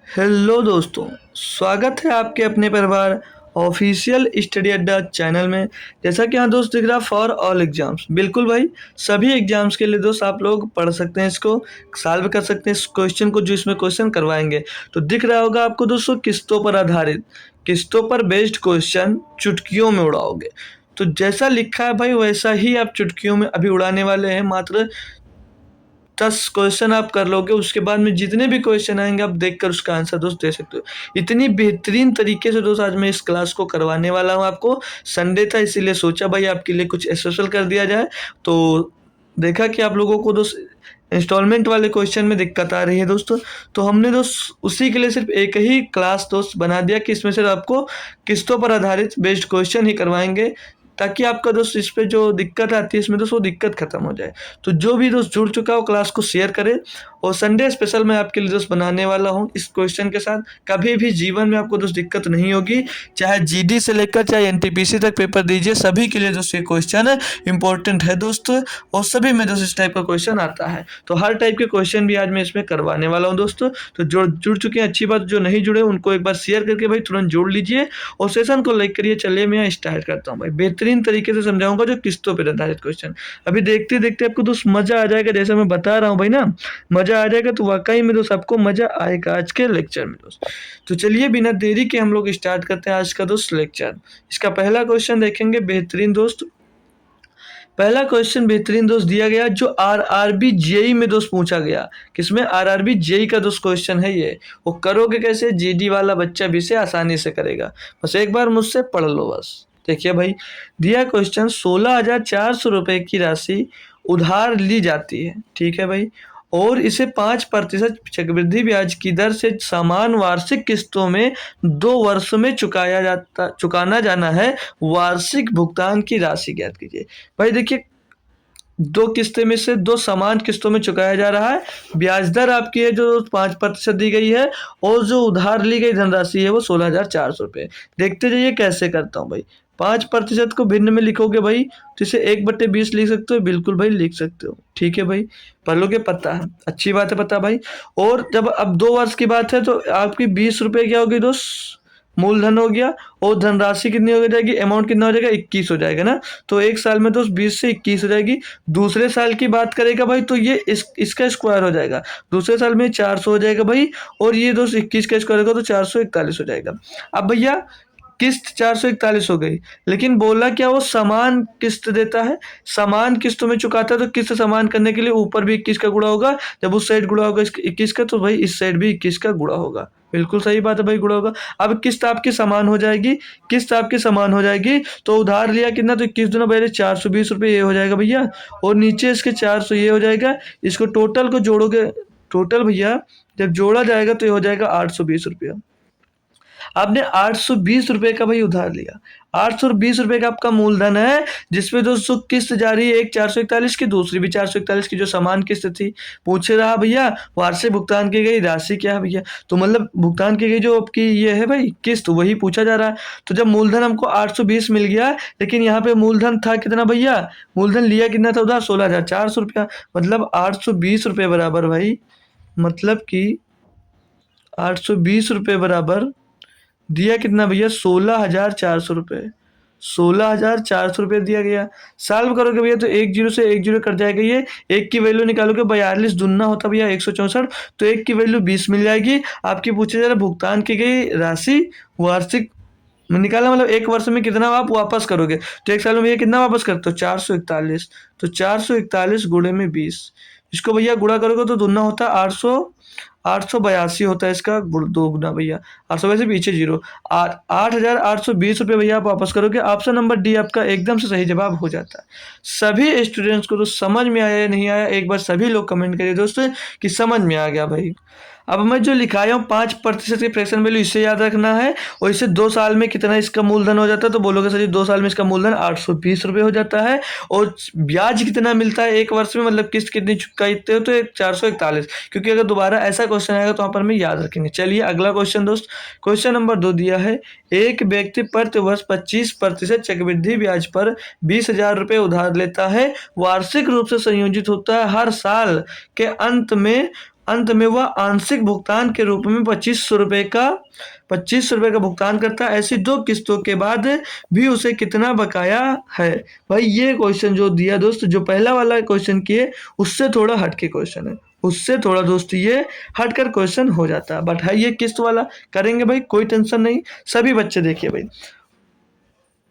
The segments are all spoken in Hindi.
हेलो दोस्तों, स्वागत है आपके अपने परिवार ऑफिशियल स्टडी अड्डा चैनल में। जैसा कि यहाँ दोस्त दिख रहा फॉर ऑल एग्जाम्स, बिल्कुल भाई सभी एग्जाम्स के लिए दोस्त आप लोग पढ़ सकते हैं, इसको सॉल्व कर सकते हैं इस क्वेश्चन को जो इसमें क्वेश्चन करवाएंगे। तो दिख रहा होगा आपको दोस्तों, किस्तों पर आधारित, किस्तों पर बेस्ड क्वेश्चन चुटकियों में उड़ाओगे। तो जैसा लिखा है भाई वैसा ही आप चुटकियों में अभी उड़ाने वाले हैं। मात्र 10 क्वेश्चन आप कर लोगे, उसके बाद में जितने भी क्वेश्चन आएंगे आप देखकर उसका आंसर दोस्त दे सकते हो। इतनी बेहतरीन तरीके से दोस्त आज मैं इस क्लास को करवाने वाला हूँ आपको। संडे था इसीलिए सोचा भाई आपके लिए कुछ स्पेशल कर दिया जाए। तो देखा कि आप लोगों को दोस्त इंस्टॉलमेंट वाले क्वेश्चन में दिक्कत आ रही है दोस्तों, तो हमने दोस्त उसी के लिए सिर्फ एक ही क्लास दोस्त बना दिया कि इसमें सिर्फ आपको किस्तों पर आधारित बेस्ड क्वेश्चन ही करवाएंगे, ताकि आपका दोस्त इस पे जो दिक्कत आती है इसमें दोस्त वो दिक्कत खत्म हो जाए। तो जो भी दोस्त जुड़ चुका हो क्लास को शेयर करे। और संडे स्पेशल मैं आपके लिए दोस्त बनाने वाला हूँ इस क्वेश्चन के साथ। कभी भी जीवन में आपको दोस्त दिक्कत नहीं होगी, चाहे जीडी से लेकर चाहे एनटीपीसी तक पेपर दीजिए, सभी के लिए दोस्त ये क्वेश्चन इंपॉर्टेंट है दोस्त। और सभी में दोस्त इस टाइप का क्वेश्चन आता है, तो हर टाइप के क्वेश्चन भी आज मैं इसमें करवाने वाला हूँ दोस्तों। तो जो जुड़ चुके हैं अच्छी बात, जो नहीं जुड़े उनको एक बार शेयर करके भाई तुरंत जोड़ लीजिए और सेशन को लाइक करिए। चलिए मैं स्टार्ट करता हूँ भाई, बेहतरीन तरीके से समझाऊंगा जो किस्तों पर आधारित क्वेश्चन। अभी देखते देखते आपको दोस्त मजा आ जाएगा, जैसे मैं बता रहा हूँ भाई ना, मजा आ जाएगा। तो वाकई में दोस्त आपको मजा आएगा आज के लेक्चर में दोस्त। तो चलिए बिना देरी के हम लोग स्टार्ट करते हैं आज का दोस्त लेक्चर। इसका पहला क्वेश्चन देखेंगे बेहतरीन दोस्त। पहला क्वेश्चन बेहतरीन दोस्त दिया गया जो आरआरबी जेई में दोस्त पूछा गया। किसमें? आरआरबी जेई का दोस्त क्वेश्चन है ये। वो करोगे कैसे? जीडी वाला बच्चा भी इसे आसानी से करेगा, बस एक बार मुझसे पढ़ लो बस। देखिए भाई, दिया क्वेश्चन 16,400 रुपए की राशि उधार ली जाती है, ठीक है भाई, और इसे 5% चक्रवृद्धि ब्याज की दर से समान वार्षिक किस्तों में 2 वर्ष में चुकाना जाना है। वार्षिक भुगतान की राशि ज्ञात कीजिए। भाई देखिए, 2 किस्तें में से 2 समान किस्तों में चुकाया जा रहा है। ब्याज दर आपकी है जो 5% दी गई है, और जो उधार ली गई धनराशि है वो 16,400 रुपये। देखते जाइए कैसे करता हूँ भाई। 5% को भिन्न में लिखोगे भाई तो इसे 1/20 लिख सकते हो, बिल्कुल भाई लिख सकते हो, ठीक है भाई। पढ़ लोगे, पता है, अच्छी बात है पता भाई। और जब अब 2 वर्ष की बात है तो आपकी 20 रुपये क्या होगी दोस्त? मूलधन हो गया। और धनराशि कितनी हो जाएगी? अमाउंट कितना हो जाएगा? 21 हो जाएगा ना। तो एक साल में दोस्त 20 से 21 हो जाएगी। दूसरे साल की बात करेगा भाई तो ये इसका स्क्वायर हो जाएगा। दूसरे साल में 400 हो जाएगा भाई, और ये दोस्त 21 का स्क्वायर होगा तो 441 हो जाएगा। अब भैया किस्त 441 हो गई, लेकिन बोला क्या वो समान किस्त देता है। समान किस्तों में चुकाता है तो किस्त समान करने के लिए ऊपर भी 21 का गुणा होगा। जब उस साइड गुणा होगा 21 का तो भाई इस साइड भी 21 का गुणा होगा। बिल्कुल सही बात है भाई, गुणा होगा। अब किस्त आपकी समान हो जाएगी, किस्त आपकी समान हो जाएगी तो उधार लिया कितना, तो 21 दूना पहले 420 रुपये ये हो जाएगा भैया, और नीचे इसके 400 ये हो जाएगा। इसको टोटल को जोड़ोगे, टोटल भैया जब जोड़ा जाएगा तो ये हो जाएगा 820 रुपया। आपने 820 रुपये का भाई उधार लिया। 820 रुपये का आपका मूलधन है, जिसपे दोस्तों किस्त जा रही है, एक 441 की, दूसरी भी 441 की, जो समान किस्त थी। पूछ रहा भैया वार्षिक भुगतान की गई राशि क्या है भैया, तो मतलब भुगतान की गई जो आपकी ये है भाई किस्त, वही पूछा जा रहा है। तो जब मूलधन हमको 820 मिल गया, लेकिन यहाँ पे मूलधन था कितना भैया? मूलधन लिया कितना था उधार? 16,400 रुपया। मतलब 820 रुपये बराबर भाई, मतलब कि 820 रुपये बराबर दिया कितना भैया? 16,400 रुपये। 16,400 रुपये दिया गया। सॉल्व करोगे भैया तो 1 जीरो से 1 जीरो कट जाएगा। ये एक की वैल्यू निकालोगे, 42 दुना होता भैया 164, तो एक की वैल्यू 20 मिल जाएगी। आपकी पूछे जा रहा भुगतान की गई राशि वार्षिक में निकाला, मतलब एक वर्ष में कितना आप वापस करोगे, तो एक साल में भैया कितना वापस करते हो? 441। तो 441 गुणे में 20, इसको भैया गुणा करोगे तो दुना होता है 882 होता है इसका दो गुना भैया। 800 से पीछे जीरो, 8,820 रुपये भैया आप वापस करोगे। ऑप्शन नंबर डी आपका एकदम से सही जवाब हो जाता है। सभी स्टूडेंट्स को तो समझ में आया या नहीं आया, एक बार सभी लोग कमेंट करिए दोस्तों कि समझ में आ गया भाई। अब मैं जो लिखाया हूँ 5% की फ्रैक्शन वैल्यू, इसे याद रखना है। और इसे 2 साल में कितना इसका मूलधन हो जाता है, तो बोलोगे सर जी 2 साल में इसका मूलधन 820 रुपये हो जाता है। और ब्याज कितना मिलता है एक वर्ष में, मतलब किस्त कितनी चुकाते हो, तो 441। क्योंकि अगर दोबारा ऐसा क्वेश्चन आएगा तो वहाँ पर हम याद रखेंगे। चलिए अगला क्वेश्चन दोस्त, क्वेश्चन नंबर 2 दिया है। एक व्यक्ति प्रति वर्ष 25% चक्रवृद्धि ब्याज पर 20,000 रुपये उधार लेता है, वार्षिक रूप से संयोजित होता है, हर साल के अंत में अंत में वह आंशिक भुगतान के रूप में 2500 रुपये का भुगतान करता है। ऐसी 2 किस्तों के बाद भी उसे कितना बकाया है। भाई ये क्वेश्चन जो दिया दोस्त, जो पहला वाला क्वेश्चन किए उससे थोड़ा हटके क्वेश्चन है, उससे थोड़ा दोस्त ये हटकर क्वेश्चन हो जाता है, बट है ये किस्त वाला। करेंगे भाई, कोई टेंशन नहीं। सभी बच्चे देखिए भाई,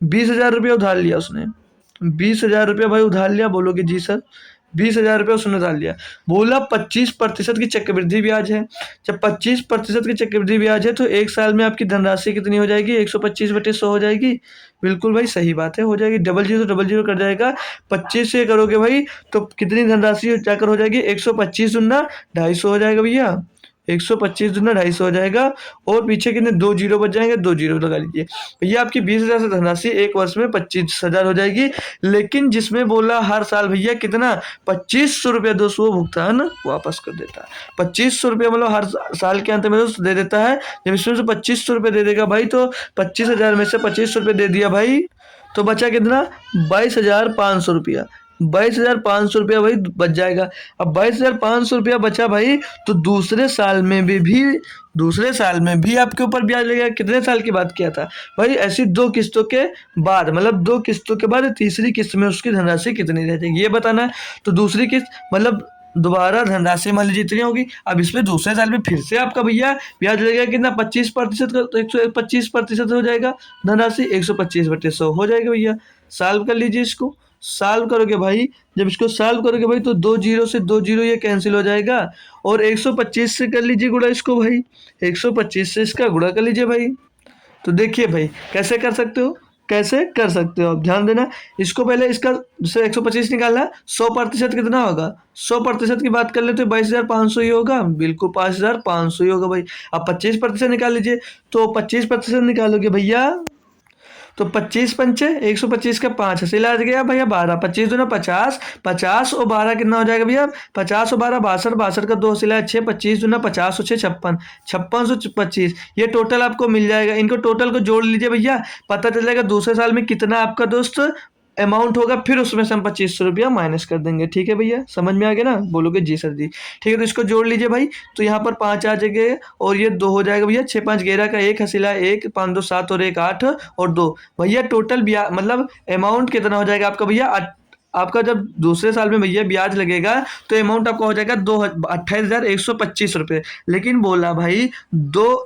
20,000 रुपया उधार लिया उसने, 20,000 रुपया भाई उधार लिया। बोलोगे जी सर, 20,000 रुपया उसने उधार लिया। बोला 25% की चक्रवृद्धि ब्याज है। जब 25% की चक्रवृद्धि ब्याज है तो एक साल में आपकी धनराशि कितनी हो जाएगी? 125/100 हो जाएगी। बिल्कुल भाई सही बात है, हो जाएगी। Double zero double zero cut जाएगा। 25 से करोगे भाई तो कितनी धनराशि जाकर हो जाएगी? 125 दूना 250 हो जाएगा भैया। 125 दूना 250 हो जाएगा। और पीछे कितने 2 जीरो बच जाएंगे, 2 जीरो लगा लीजिए भैया। आपकी 20,000 से धनराशि एक वर्ष में 25,000 हो जाएगी। लेकिन जिसमें बोला हर साल भैया कितना? 2500 रुपया दोस्त वो भुगतान वापस कर देता है। 2500 रुपया मतलब हर साल के अंत में दोस्त दे देता है। जब इसमें से 2500 रुपये दे देगा भाई तो 25,000 में से 2500 रुपये दे दिया भाई तो बचा कितना? 22,500 रुपया। 22,500 रुपया भाई बच जाएगा। अब 22,500 रुपया बचा भाई तो दूसरे साल में भी आपके ऊपर ब्याज लगेगा। कितने साल की बात किया था भाई? ऐसी 2 किस्तों के बाद, मतलब 2 किस्तों के बाद तीसरी किस्त में उसकी धनराशि कितनी रह जाएगी ये बताना है। तो दूसरी किस्त मतलब दोबारा धनराशि मान लीजिए इतनी होगी। अब इसमें दूसरे साल में फिर से आपका भैया ब्याज लगेगा कितना? 25% का, तो 125% हो जाएगा धनराशि। 125/100 हो जाएगा भैया। सॉल्व कर लीजिए इसको। सॉल्व करोगे भाई, जब इसको सॉल्व करोगे भाई तो 2 जीरो से 2 जीरो ये कैंसिल हो जाएगा। और 125 से कर लीजिए गुणा इसको भाई, 125 से इसका गुणा कर लीजिए भाई। तो देखिए भाई कैसे कर सकते हो, कैसे कर सकते हो आप ध्यान देना। इसको पहले इसका जैसे 125 निकालना, 100% कितना होगा? 100% की बात कर ले तो 22,500 ही होगा। बिल्कुल 5,500 ही होगा भाई। अब 25% निकाल लीजिए, तो 25% निकालोगे भैया तो 25 पंचे 125 का 5 हसीला आ गया भैया 12। 25 दूना 50, 50 और 12 कितना हो जाएगा भैया? 50 और 12 62, 62 का 2 हसीला 6, 25 दूना 50 और 6 56, 5625 ये टोटल आपको मिल जाएगा। इनको टोटल को जोड़ लीजिए भैया, पता चल जाएगा दूसरे साल में कितना आपका दोस्त अमाउंट होगा। फिर उसमें से हम 2500 रुपया माइनस कर देंगे। ठीक है भैया, समझ में आ गया ना? बोलोगे जी सर जी। ठीक है, तो इसको जोड़ लीजिए भाई। तो यहाँ पर 5 आ जाएंगे और ये 2 हो जाएगा भैया। 6 5 11 का 1 हसीला 1, 5 2 7 और 1 8 और 2 भैया। टोटल ब्याज मतलब अमाउंट कितना हो जाएगा आपका भैया? आपका जब दूसरे साल में भैया ब्याज लगेगा तो अमाउंट आपका हो जाएगा 28,125 रुपये। लेकिन बोला भाई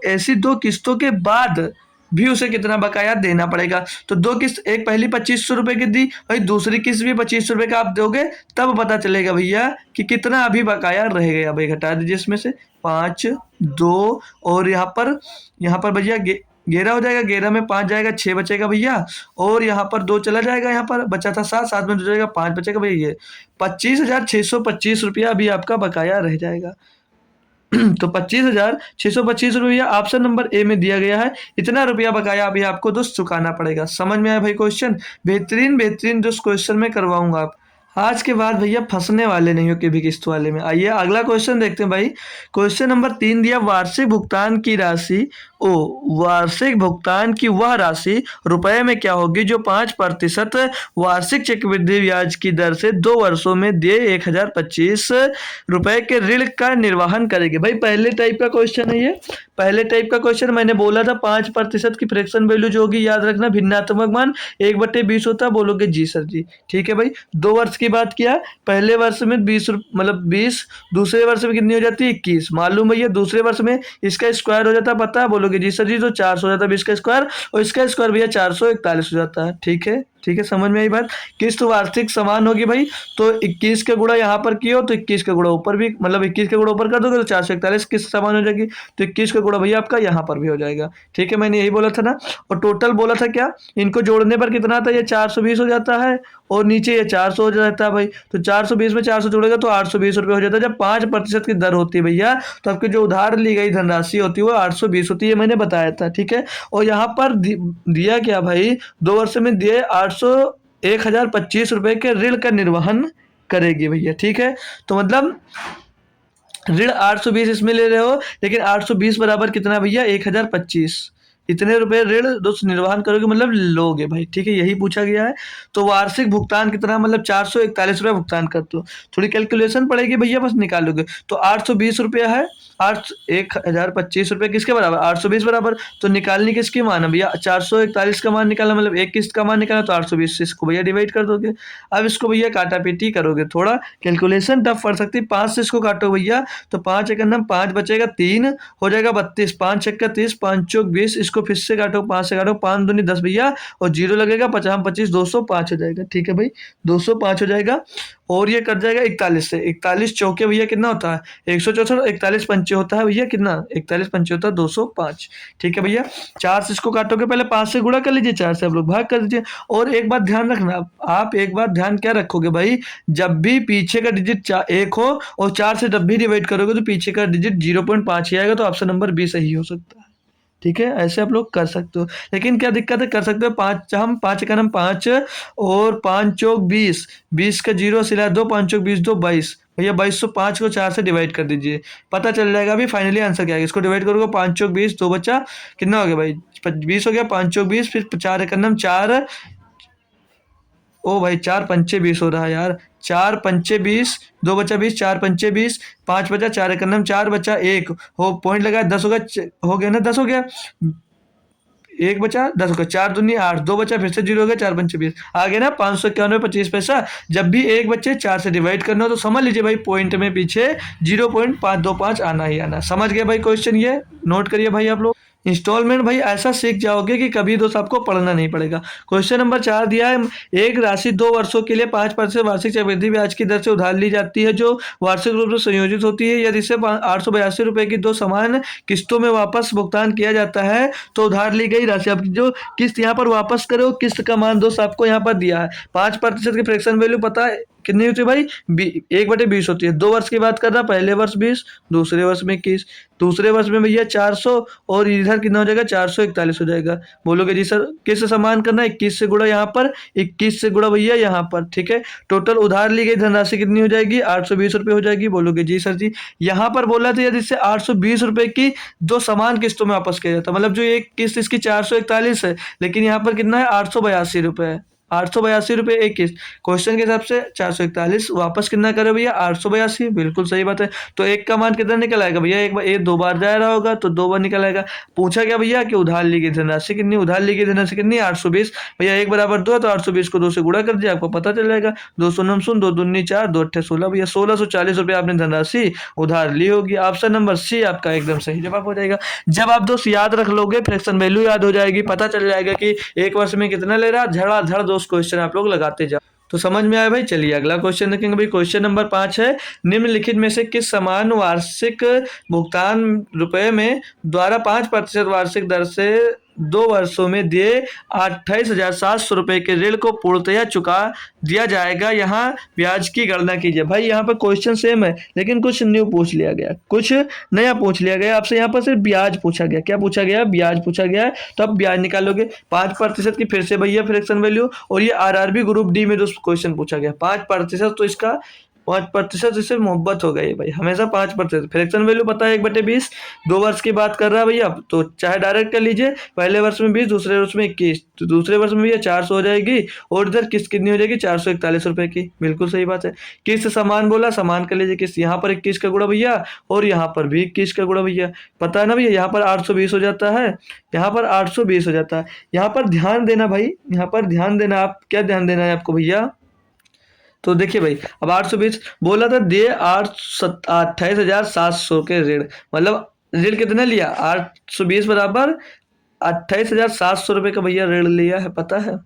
ऐसी 2 किस्तों के बाद भी उसे कितना बकाया देना पड़ेगा। तो 2 किस्त, एक पहली 2500 रुपये की दी भाई, दूसरी किस्त भी 2500 रुपये का आप दोगे, तब पता चलेगा भैया कि कितना अभी बकाया रह गया। भाई घटा दीजिए इसमें से 5 2 और यहाँ पर भैया 11 हो जाएगा। 11 में 5 जाएगा, 6 बचेगा भैया। और यहाँ पर 2 चला जाएगा, यहाँ पर बचा था 7, 7 में 2 जाएगा, 5 बचेगा भैया। ये 25,625 रुपया अभी आपका बकाया रह जाएगा। तो 25,625 रुपया ऑप्शन नंबर ए में दिया गया है। इतना रुपया बकाया अभी आपको दोस्त चुकाना पड़ेगा। समझ में आया भाई क्वेश्चन? बेहतरीन दोस्त क्वेश्चन मैं करवाऊंगा आप आज के बाद भैया, फंसने वाले नहीं हो कि भी किस्त वाले में। आइए अगला क्वेश्चन देखते हैं भाई। क्वेश्चन नंबर 3 दिया, वार्षिक भुगतान की राशि वार्षिक भुगतान की वह राशि रुपए में क्या होगी जो 5% वार्षिक चक्रवृद्धि ब्याज की दर से 2 वर्षों में दिए 1,025 रुपए के ऋण का निर्वहन करेगी। भाई पहले टाइप का क्वेश्चन है ये। पहले टाइप का क्वेश्चन मैंने बोला था 5% की फ्रैक्शन वैल्यू जो होगी याद रखना, भिन्नात्मक मान 1/20 होता है। बोलोगे जी सर जी। ठीक है भाई, 2 वर्ष की बात किया। पहले वर्ष में 20 मतलब 20, दूसरे वर्ष में कितनी हो जाती है? 21। मालूम भैया दूसरे वर्ष में इसका स्क्वायर हो जाता है, पता है? बोलोगे जी सर जी। तो 400 हो जाता है 20 का स्क्वायर, और इसका स्क्वायर भैया 441 हो जाता है। ठीक है, ठीक है, समझ में आई बात? किस्त वार्षिक समान होगी भाई, तो 21 का गुणा यहाँ पर किया तो 21 का गुणा ऊपर भी, मतलब 21 का गुणा ऊपर कर दोगे तो 441 किस्त समान हो जाएगी। तो 21 का गुणा भैया आपका यहाँ पर भी हो जाएगा। ठीक है, मैंने यही बोला था ना। और टोटल बोला था क्या? इनको जोड़ने पर कितना आता है? ये 420 हो जाता है और नीचे ये 400 हो जाता है भाई। तो 420 में 400 जोड़ेगा तो 820 रुपये हो जाता है। जब 5% की दर होती है भैया तो आपकी जो उधार ली गई धनराशि होती है वो 820 होती है, मैंने बताया था। ठीक है, और यहाँ पर दिया क्या भाई? 2 वर्ष में दिए 1,025 रुपए के ऋण का निर्वहन करेगी भैया। ठीक है, तो मतलब ऋण 820 इसमें ले रहे हो, लेकिन 820 बराबर कितना भैया? 1,025। इतने रुपए ऋण दोस्त निर्वहन करोगे मतलब लोगे भाई, ठीक है, यही पूछा गया है। तो वार्षिक भुगतान कितना, मतलब 441 रुपये भुगतान करते हो। थोड़ी कैलकुलेशन पड़ेगी भैया, बस निकालोगे तो 820 रुपया है। 1025 रुपये किसके बराबर, 820 बराबर। तो निकालने किसकी मान है भैया, 441 का मान निकालना, मतलब एक किस्त का मान निकालना, तो 820 से इसको भैया डिवाइड कर दोगे। अब इसको भैया काटा पीटी करोगे, थोड़ा कैलकुलेशन टफ पड़ सकती है। 5 से इसको काटो भैया, तो 5 एक नम 5 बचेगा, 3 हो जाएगा 32, 5 छक्का 30, 5 चौक 20, इसको फिर से काटो, 5 से काटो, 5 दूनी 10 भैया, और जीरो लगेगा, 50 25 205 हो जाएगा, ठीक है भाई, 205 हो जाएगा। और ये कट जाएगा 41 से, 41 चौके भैया कितना होता है 164, 41 पंचे होता है भैया कितना, 41 पंचे होता है 205, ठीक है भैया। 4 से इसको काटोगे, पहले 5 से गुणा कर लीजिए, 4 से आप लोग भाग कर दीजिए। और एक बात ध्यान रखना, आप एक बात ध्यान क्या रखोगे भाई, जब भी पीछे का डिजिट 1 हो और 4 से जब भी डिवाइड करोगे तो पीछे का डिजिट 0.5 ही आएगा, तो ऑप्शन नंबर बी सही हो सकता है, ठीक है। ऐसे आप लोग कर सकते हो, लेकिन क्या दिक्कत है, कर सकते हो 5, हम 5 का नाम 5 और 5 चौक 20, 20 का जीरो सिला 2, 5 चौक 20 2 22 भैया, 2205 को 4 से डिवाइड कर दीजिए, पता चल जाएगा अभी फाइनली आंसर क्या है। इसको डिवाइड करोगे, 5 चौक 20 2 बचा, कितना हो गया भाई 20 हो गया, 5 चौक 20, फिर 4 एक नाम 4, ओ भाई 4 पंचे 20 हो रहा है यार, 4 पंचे 20, 2 बचा 20, 4 पंचे 20, 5 बचा, 4 एक नाम 4 बचा, 1 हो पॉइंट लगा, 10 होगा, हो गया ना, 10 हो गया, एक बचा, 10 हो गया, 4 दूनी 8, 2 बचा, फिर से जीरो हो गया, 4 पंचे 20 आ गया ना, 591.25 पैसा। जब भी एक बच्चे 4 से डिवाइड करना हो तो समझ लीजिए भाई पॉइंट में पीछे 0.525 आना ही आना। समझ गए भाई क्वेश्चन, ये नोट करिए भाई आप लोग। इंस्टॉलमेंट भाई ऐसा सीख जाओगे कि कभी दोस्त आपको पढ़ना नहीं पड़ेगा। क्वेश्चन नंबर 4 दिया है, एक राशि 2 वर्षों के लिए 5% वार्षिक चक्रवृद्धि ब्याज की दर से उधार ली जाती है, जो वार्षिक रूप से संयोजित होती है। यदि इसे 882 रुपए की 2 समान किस्तों में वापस भुगतान किया जाता है, तो उधार ली गई राशि, आपकी जो किस्त यहाँ पर वापस करो, किस्त का मान दोस्त आपको यहाँ पर दिया है 5% की फ्रैक्शन वैल्यू पता है कितनी होती है भाई, 1/20 होती है। 2 वर्ष की बात कर रहा, पहले वर्ष 20, दूसरे वर्ष में 21, दूसरे वर्ष में भैया 400, और इधर कितना हो जाएगा 441 हो जाएगा। बोलोगे जी सर किस से समान करना है, 21 से गुणा यहाँ पर, 21 से गुणा भैया यहाँ पर, ठीक है। टोटल उधार ली गई धनराशि कितनी हो जाएगी, 820 रुपये हो जाएगी। बोलोगे जी सर जी, यहाँ पर बोला था यदि इससे 820 रुपये की 2 समान किस्तों में वापस किया जाता, मतलब जो एक किस्त इसकी 441 है, लेकिन यहाँ पर कितना है 882 रुपये है, 882 रुपये एक किस्त। क्वेश्चन के हिसाब से 441 वापस कितना करे भैया 882, बिल्कुल सही बात है। तो एक का मान कितना निकल आएगा भैया, एक बार एक 2 बार जा रहा होगा तो 2 बार निकल आएगा। पूछा क्या भैया कि उधार ली गई धनराशि कितनी, उधार ली गई धनराशि कितनी 820 भैया, 1 बराबर 2 है तो 820 को 2 से गुणा कर दिया, आपको पता चल जाएगा। 2 शून्य शून्य, 2 दूनी 4, 2 अट्ठे 16 भैया, 1640 रुपये आपने धनराशि उधार ली होगी। ऑप्शन नंबर सी आपका एकदम सही जवाब हो जाएगा। जब आप दोस्त याद रख लोगे, फ्रैक्शन वैल्यू याद हो जाएगी, पता चल जाएगा कि एक वर्ष में कितना ले रहा, झड़ाझड़ दोस्त क्वेश्चन आप लोग लगाते जाओ। तो समझ में आया भाई, चलिए अगला क्वेश्चन देखेंगे भाई। क्वेश्चन नंबर 5 है, निम्नलिखित में से किस समान वार्षिक भुगतान रुपए में द्वारा 5% वार्षिक दर से 2 वर्षों में दिए 28,700 रुपये के ऋण को पूर्णतया चुका दिया जाएगा, यहाँ ब्याज की गणना कीजिए। भाई यहाँ पर क्वेश्चन सेम है, लेकिन कुछ न्यू पूछ लिया गया, कुछ नया पूछ लिया गया आपसे। यहाँ पर सिर्फ ब्याज पूछा गया, क्या पूछा गया, ब्याज पूछा गया है, तो अब ब्याज निकालोगे 5% की, फिर से भैया फ्रैक्शन वैल्यू, और ये आरआरबी ग्रुप डी में दोस्त क्वेश्चन पूछा गया 5%, तो इसका 5% इससे मोहब्बत हो गई भाई, हमेशा 5%। फ्रैक्शन वैल्यू पता है 1/20, 2 वर्ष की बात कर रहा है भैया, तो चाहे डायरेक्ट कर लीजिए, पहले वर्ष में 20, दूसरे वर्ष में 21, तो दूसरे वर्ष में भैया 400 हो जाएगी, और इधर किस्त कितनी हो जाएगी 441 रुपये की, बिल्कुल सही बात है। किस्त समान बोला, समान कर लीजिए किस्त, यहाँ पर 21 का गुणा भैया, और यहाँ पर भी 21 का गुणा भैया, पता है ना भैया, यहाँ पर 820 हो जाता है, यहाँ पर 820 हो जाता है। यहाँ पर ध्यान देना भाई, यहाँ पर ध्यान देना, आप क्या ध्यान देना है आपको भैया, तो देखिए भाई, अब 820 बोला था, दे 28,700 के ऋण, मतलब ऋण कितना लिया 820 बराबर 28,700 रुपये का भैया ऋण लिया है, पता है।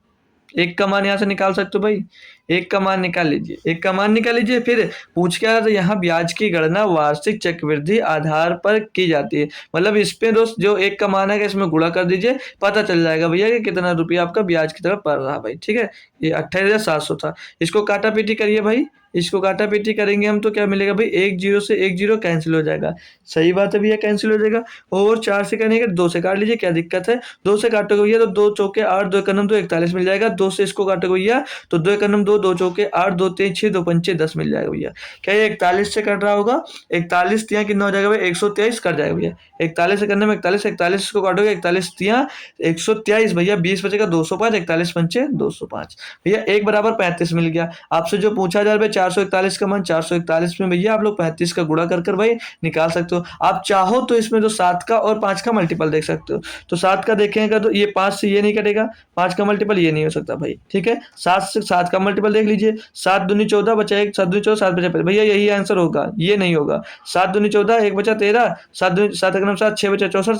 एक का मान यहाँ से निकाल सकते हो भाई, एक का मान निकाल लीजिए, एक का मान निकाल लीजिए। फिर पूछ क्या रहा था, यहाँ ब्याज की गणना वार्षिक चक्रवृद्धि आधार पर की जाती है, मतलब इस पे दोस्त जो एक का मान है इसमें गुणा कर दीजिए, पता चल जाएगा भैया कि कितना रुपया आपका ब्याज की तरफ पड़ रहा है भाई, ठीक है। ये 28,700 था, इसको काटा पीटी करिए भाई, इसको काटा पीटी करेंगे हम तो क्या मिलेगा भाई, एक जीरो से एक जीरो कैंसिल हो जाएगा। सही बात है भैया, कैंसिल हो जाएगा। और 4 से करेंगे 2 से काट लीजिए, क्या दिक्कत है। 2 से काटोगे भैया तो 2 चौके 8, 2 एकम 2 41 मिल जाएगा। 2 से इसको काटोगे भैया तो 2 एकम 2, 2 चौके 8, 2 तेईस 6, 2 पंचे 10 मिल जाएगा भैया। क्या ये 41 से कट रहा होगा? 41 तिया कितना हो जाएगा भाई, 123 कट जाएगा भैया। 41 से करने में 41, 41 को काटोगे 41 तिया 123 भैया, 20 बचेगा 205, 41 पंचे 205 भैया, एक बराबर 35 मिल गया। आपसे जो पूछा जा रहा है 441 का मान, 441 में भैया आप लोग 35 का गुणा कर भाई निकाल सकते हो। आप चाहो तो इसमें जो 7 का और 5 का मल्टीपल देख सकते हो। तो 7 का देखेगा तो ये 5 से ये नहीं कटेगा, 5 का मल्टीपल ये नहीं हो सकता भाई, ठीक है। 7 से 7 का मल्टीपल देख लीजिए, 7 दूनी 14 बचा 1, 7 दूनी 14, 7 बचा 5 भैया, यही आंसर होगा, ये नहीं होगा। 7 दूनी 14, 1 बचा 13, 7 दूनी 7 एकम 7, 6 बचा 64,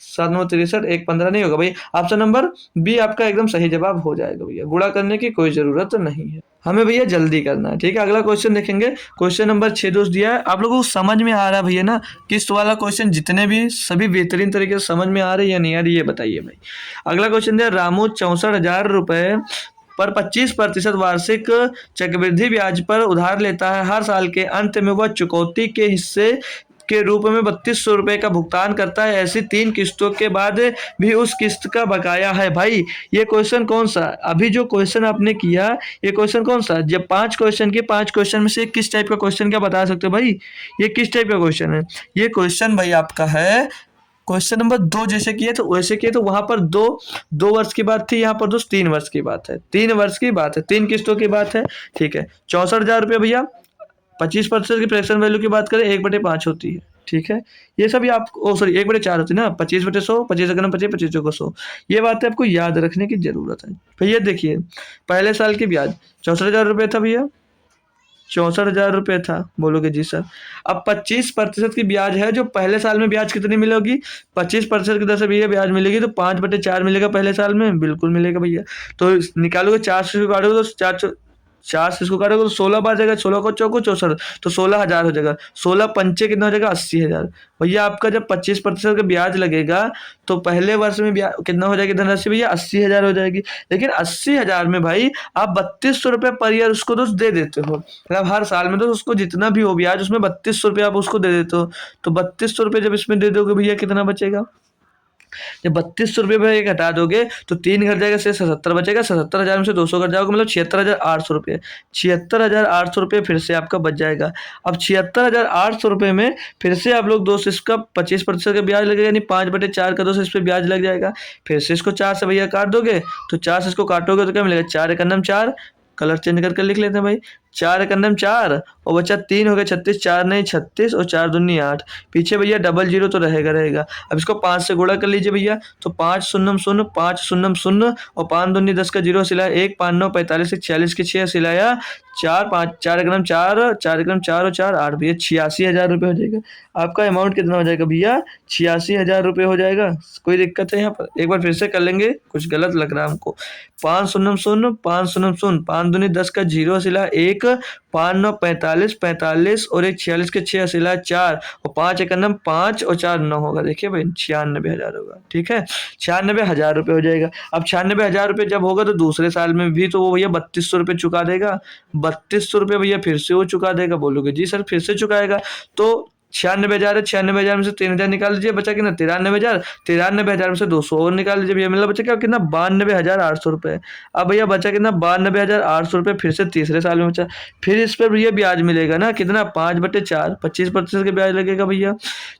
7 9 63, 1 15 नहीं होगा भाई। ऑप्शन नंबर बी आपका एकदम सही जवाब हो जाएगा भैया, गुणा करने की कोई जरूरत नहीं है, हमें भैया जल्दी करना है, ठीक है। अगला क्वेश्चन देखेंगे, क्वेश्चन नंबर 6 दोस्त दिया है, आप लोगों को समझ में आ रहा है भैया ना, किस्त वाला क्वेश्चन जितने भी सभी बेहतरीन तरीके से समझ में आ रहे हैं या नहीं आ रही, ये बताइए भाई। अगला क्वेश्चन दिया, रामू 64,000 रुपए पर 25% वार्षिक चक्रवृद्धि ब्याज पर उधार लेता है। हर साल के अंत में वह चुकौती के हिस्से के रूप में 3200 रुपए का भुगतान करता है। ऐसी 3 किस्तों के बाद भी उस किस्त का बकाया है। भाई ये क्वेश्चन कौन सा, अभी जो क्वेश्चन आपने किया ये क्वेश्चन कौन सा, जब 5 क्वेश्चन के 5 क्वेश्चन में से किस टाइप का क्वेश्चन, क्या बता सकते हो भाई, ये किस टाइप का क्वेश्चन है। ये क्वेश्चन भाई आपका है क्वेश्चन नंबर 2 जैसे किए तो वैसे किए, तो वहां पर दो वर्ष की बात थी, यहाँ पर दोस्त 3 वर्ष की बात है, 3 वर्ष की बात है, 3 किस्तों की बात है, ठीक है। 64,000 रुपये भैया, 25% की फ्रैक्शन वैल्यू की बात करें 1/5 होती है, ठीक है। ये सभी आप सॉरी 1/4 होती है ना, 25/100, 25 अगर 25, 25 को 100, ये बात है आपको याद रखने की जरूरत है भैया। देखिए पहले साल की ब्याज 64,000 रुपये था भैया, 64,000 रुपये था, बोलोगे जी सर। अब 25% की ब्याज है, जो पहले साल में ब्याज कितनी मिलेगी, 25% की दर से भैया ब्याज मिलेगी तो 5/4 मिलेगा पहले साल में, बिल्कुल मिलेगा भैया। तो निकालोगे 4 से काटोगे तो 4 से इसको काटोगे तो 16 बार जाएगा, 16 को चौको 64, तो 16,000 हो जाएगा। 16 पंचे कितना हो जाएगा, 80,000 भैया। आपका जब 25% का ब्याज लगेगा तो पहले वर्ष में ब्याज कितना हो जाएगी धनराशि भैया, 80,000 हो जाएगी। लेकिन 80,000 में भाई आप 3200 रुपये पर ईयर उसको दोस्त दे देते हो, मतलब हर साल में तो उसको जितना भी हो ब्याज उसमें 3200 रुपये आप उसको दे देते हो। तो 3200 रुपये जब इसमें दे दोगे भैया कितना बचेगा, जब 3200 रुपये में एक हटा दोगे तो 3 घट जाएगा, से 77 बचेगा। 77,000 में से 200 घट जाओगे मतलब 76,800 रुपये, 76,800 रुपये फिर से आपका बच जाएगा। अब 76,800 रुपये में फिर से आप लोग दोस्त इसका 25% का ब्याज लगेगा, यानी 5/4 का दोस्त इस पर ब्याज लग जाएगा। फिर से इसको 4 से भैया काट दोगे, तो 4 से इसको काटोगे तो क्या मिलेगा, 4 एकम 4, कलर चेंज करके लिख लेते हैं भाई, 4 एकम 4 और बचा 3 हो गया 36, 4 नहीं 36 और 4 दूनी 8, पीछे भैया डबल जीरो तो रहेगा। अब इसको 5 से गुणा कर लीजिए भैया, तो 5 शून्य शून्य 5 शून्य शून्य और 5 दूनी 10 का जीरो सिलाया 1, 5 9 45, 46 के 6 सिलाया 4, 5 4 एकम 4, 4 एकम 4 और 4 8 भैया, 86,000 रुपये हो जाएगा। आपका अमाउंट कितना हो जाएगा भैया, 86,000 रुपये हो जाएगा। कोई दिक्कत है यहाँ पर, एक बार फिर से कर लेंगे, कुछ गलत लग रहा है हमको। 5 शून्य शून्य 5 शून्य शून्य 5 दूनी 10 का जीरो सिला 1, 5 9 45 45 और 1 46 के 6 सिला 4 और 5 एकम 5 और 4 9 होगा, देखिए भाई 96,000 होगा, ठीक है। 96,000 रुपये हो जाएगा। अब 96,000 रुपये जब होगा तो दूसरे साल में भी तो वो भैया 3200 रुपये चुका देगा, 3200 रुपये भैया फिर से वो चुका देगा, बोलोगे जी सर फिर से चुकाएगा। तो 96,000 है, 96,000 में से 3,000 निकाल लीजिए, बचा कितना 93,000, 93,000 में से 200 और निकाल लीजिए भैया, मतलब बचा क्या कितना 92,800 रुपये। अब भैया बचा कितना 92,800 रुपये, फिर से तीसरे साल में बचा। फिर इस पर भैया ब्याज मिलेगा ना कितना 5/4, 25% का ब्याज लगेगा भैया।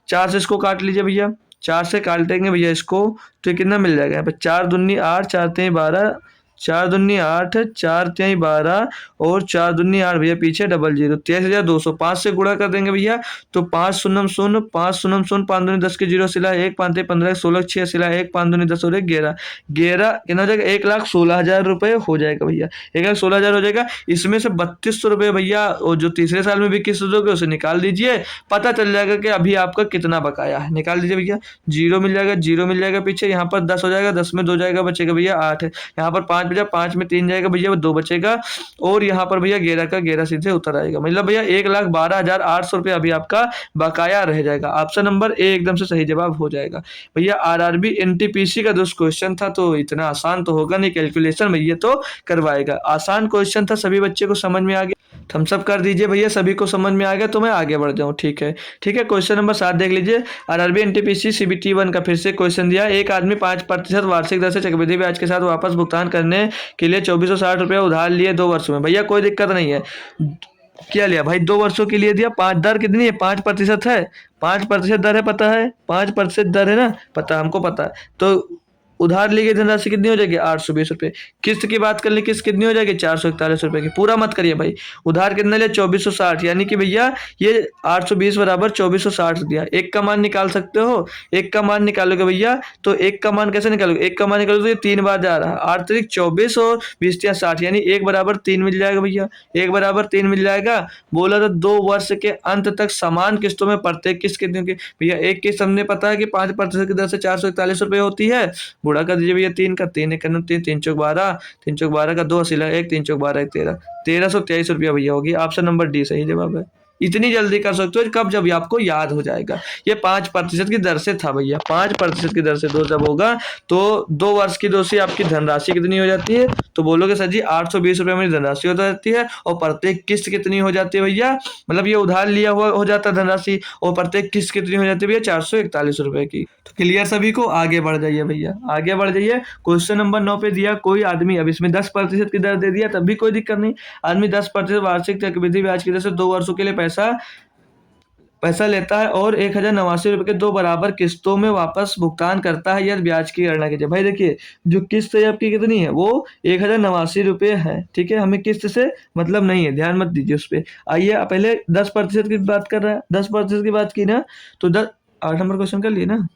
4 से इसको काट लीजिए भैया, 4 से काटेंगे भैया इसको तो कितना मिल जाएगा यहाँ पे, 4 दूनी 8, 4 3 12, 4 दूनी 8, 4 3 12 और 4 दूनी 8 भैया, पीछे डबल जीरो, 23,200। 5 से गुणा कर देंगे भैया तो 5 शून्य शून्य 5 शून्य शून्य 5 दूनी 10 के जीरो सिला 1, 5 15 16 6 सिला 1, 5 दूनी 10 और 1 11 11 कितना हो जाएगा, 1,16,000 रुपये हो जाएगा भैया, 1,16,000 हो जाएगा। इसमें से 3200 रुपये भैया और जो तीसरे साल में भी किस्त दोगे उसे निकाल दीजिए, पता चल जाएगा कि अभी आपका कितना बकाया है। निकाल दीजिए भैया, जीरो मिल जाएगा, जीरो मिल जाएगा पीछे, यहाँ पर 10 हो जाएगा, 10 में 2 जाएगा, बचेगा भैया 8, यहाँ पर 5 5 बचा, 5 में 3 जाएगा भैया, वो 2 बचेगा और यहाँ पर भैया 11 का 11 सीधे उतर आएगा। मतलब भैया 1,12,800 रुपये अभी आपका बकाया रह जाएगा। ऑप्शन नंबर ए एकदम से सही जवाब हो जाएगा। भैया आरआरबी एनटीपीसी का दोस्त क्वेश्चन था, तो इतना आसान तो होगा नहीं, कैलकुलेशन भैया तो करवाएगा। आसान क्वेश्चन था, सभी बच्चे को समझ में आ गया। थम्स अप कर दीजिए भैया, सभी को समझ में आ गया तो मैं आगे बढ़ जाऊँ। ठीक है, ठीक है। क्वेश्चन नंबर 7 देख लीजिए। आरआरबी एनटीपीसी सीबीटी 1 का फिर से क्वेश्चन दिया। एक आदमी 5% वार्षिक दर से चक्रवृद्धि ब्याज के साथ वापस भुगतान करने के लिए 2460 रुपये उधार लिए 2 वर्षों में। भैया कोई दिक्कत नहीं है, क्या लिया भाई, 2 वर्षों के लिए दिया। पाँच दर कितनी है, 5% है, 5% दर है, पता है 5% दर है ना, पता हमको पता है। तो उधार ली गई धनराशि कितनी हो जाएगी, 820 रुपये। किस्त की बात कर ली, किस्त कितनी हो जाएगी, 441 रुपये की। पूरा मत करिए भाई, उधार कितना लिया, 2460, यानी कि भैया ये 820 बराबर 2460 दिया। एक का मान निकाल सकते हो, एक का मान निकालोगे भैया, तो एक का मान कैसे निकालोगे, एक का मान निकालोगे तो ये 3 बार जा रहा है, 8 त्रिक 24 और 20 या 60, यानी 1 बराबर 3 मिल जाएगा भैया, 1 बराबर 3 मिल जाएगा। बोला तो 2 वर्ष के अंत तक समान किस्तों में प्रत्येक किस्त कितनी होगी भैया, एक किस्त हमने पता है कि 5% की दर से 441 रुपये होती है। गुणा कर दीजिए भैया, 3 का 3 एक 3, 3 चौक 12, 3 चौक 12 का 2 असीला 1, 3 चौक 12 1 13, 1323 रुपया भैया होगी। ऑप्शन नंबर डी सही जवाब है। इतनी जल्दी कर सकते हो कब, जब ये आपको याद हो जाएगा। ये 5% की दर से था भैया, 5% की दर से दो जब होगा तो 2 वर्ष की दो से आपकी धनराशि कितनी हो जाती है, तो बोलोगे सर जी 820 रुपये मेरी धनराशि हो जाती है, और प्रत्येक किस्त कितनी हो जाती है भैया, मतलब ये उधार लिया हुआ हो जाता है धनराशि, और प्रत्येक किस्त कितनी हो जाती है भैया, 441 रुपये की। तो क्लियर सभी को, आगे बढ़ जाइए भैया, आगे बढ़ जाइए। क्वेश्चन नंबर 9 पे दिया, कोई आदमी, अब इसमें 10% की दर दे दिया तब भी कोई दिक्कत नहीं। आदमी 10% वार्षिक चक्रवृद्धि ब्याज की दर से 2 वर्षों के लिए पैसा लेता है और 1,089 रुपये के 2 बराबर किस्तों में वापस भुगतान करता है, यदि ब्याज की गणना कीजिए। भाई देखिए, जो किस्त है आपकी कितनी है, वो 1,089 रुपये है। ठीक है, हमें किस्त से मतलब नहीं है, ध्यान मत दीजिए उस पर। आइए पहले 10% की बात कर रहा है, 10% की बात की ना, तो 8 नंबर क्वेश्चन कर लिए ना,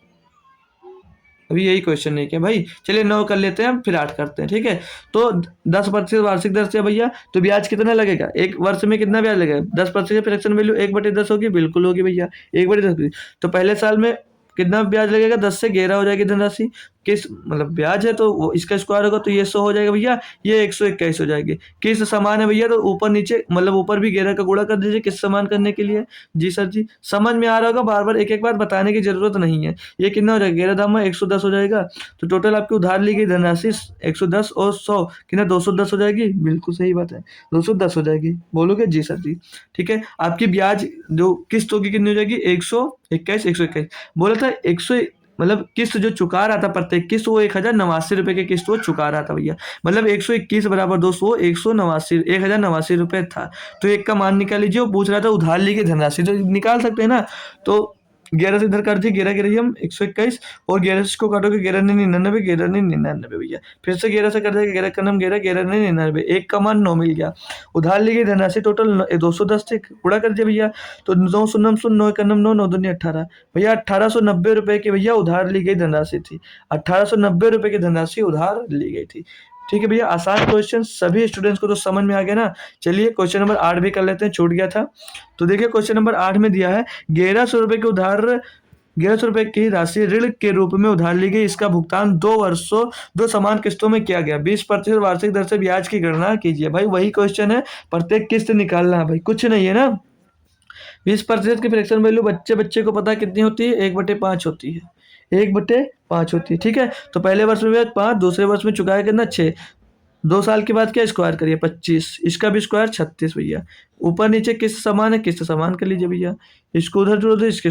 अभी यही क्वेश्चन नहीं किया भाई। चलिए 9 कर लेते हैं, फिर 8 करते हैं। ठीक है, तो 10% वार्षिक दर से भैया, तो ब्याज कितना लगेगा, एक वर्ष में कितना ब्याज लगेगा, 10% फ्रैक्शन वैल्यू 1/10 होगी, बिल्कुल होगी भैया, 1/10 होगी। तो पहले साल में कितना ब्याज लगेगा, 10 से 11 हो जाएगी धनराशि। किस मतलब ब्याज है तो वो इसका स्क्वायर होगा, तो ये 100 हो जाएगा भैया, ये 121 हो जाएगी। किस समान है भैया, तो ऊपर नीचे मतलब ऊपर भी 11 का गुणा कर दीजिए किस समान करने के लिए। जी सर जी, समझ में आ रहा होगा, बार बार एक एक बार बताने की जरूरत नहीं है। ये कितना हो जाएगा, 11 दाम में 110 हो जाएगा। तो टोटल आपकी उधार ली गई धनराशि 110 और 100 कितना 210 हो जाएगी, बिल्कुल सही बात है, 210 हो जाएगी। बोलोगे जी सर जी। ठीक है, आपकी ब्याज जो किस्त होगी कितनी हो जाएगी, 121 बोला था, 100 मतलब किस्त जो चुका रहा था प्रत्येक किस्त, वो 1,089 रुपये की किस्त वो चुका रहा था भैया। मतलब 121 बराबर 200, 1,089 रुपये था। तो एक का मान निकाल लीजिए, वो पूछ रहा था उधार ली गई धनराशि, तो निकाल सकते हैं ना। तो 11 से इधर कर दिए, 11 गिरही हम 121, और 11 को काटोगे 11 ने 99, 11 ने 99 भैया। फिर से 11 से कर देगा, 11 का नाम 11, 11 ने 99, एक का मान 9 मिल गया। उधार ली गई धनराशि टोटल 210 से गुणा कर दिया भैया, तो 9 शून्य 9 का नाम 9, 9 दूनी 18 भैया, 1,890 रुपये की भैया उधार ली गई धनराशि थी, 1,890 रुपये की धनराशि उधार ली गई थी। ठीक है भैया, आसान क्वेश्चन सभी स्टूडेंट्स को तो समझ में आ गया ना। चलिए क्वेश्चन नंबर 8 भी कर लेते हैं, छूट गया था। तो देखिए क्वेश्चन नंबर 8 में दिया है, 1100 रुपये के उधार 1100 रुपये की राशि ऋण के रूप में उधार ली गई, इसका भुगतान 2 वर्षों 2 समान किस्तों में किया गया, 20% वार्षिक दर से ब्याज की गणना कीजिए। भाई वही क्वेश्चन है, प्रत्येक किस्त निकालना है भाई, कुछ नहीं है ना। 20% की फ्रैक्शन वैल्यू बच्चे को पता कितनी होती है, 1/5 होती है, 1/5 होती है। ठीक है, तो पहले वर्ष में ब्याज 5, दूसरे वर्ष में चुकाया कितना 6, 2 साल के बाद क्या स्क्वायर करिए 25, इसका भी स्क्वायर 36 भैया। ऊपर नीचे किस्त समान है, किस्त समान कर लीजिए भैया, इसको उधर जोड़ दे, इसके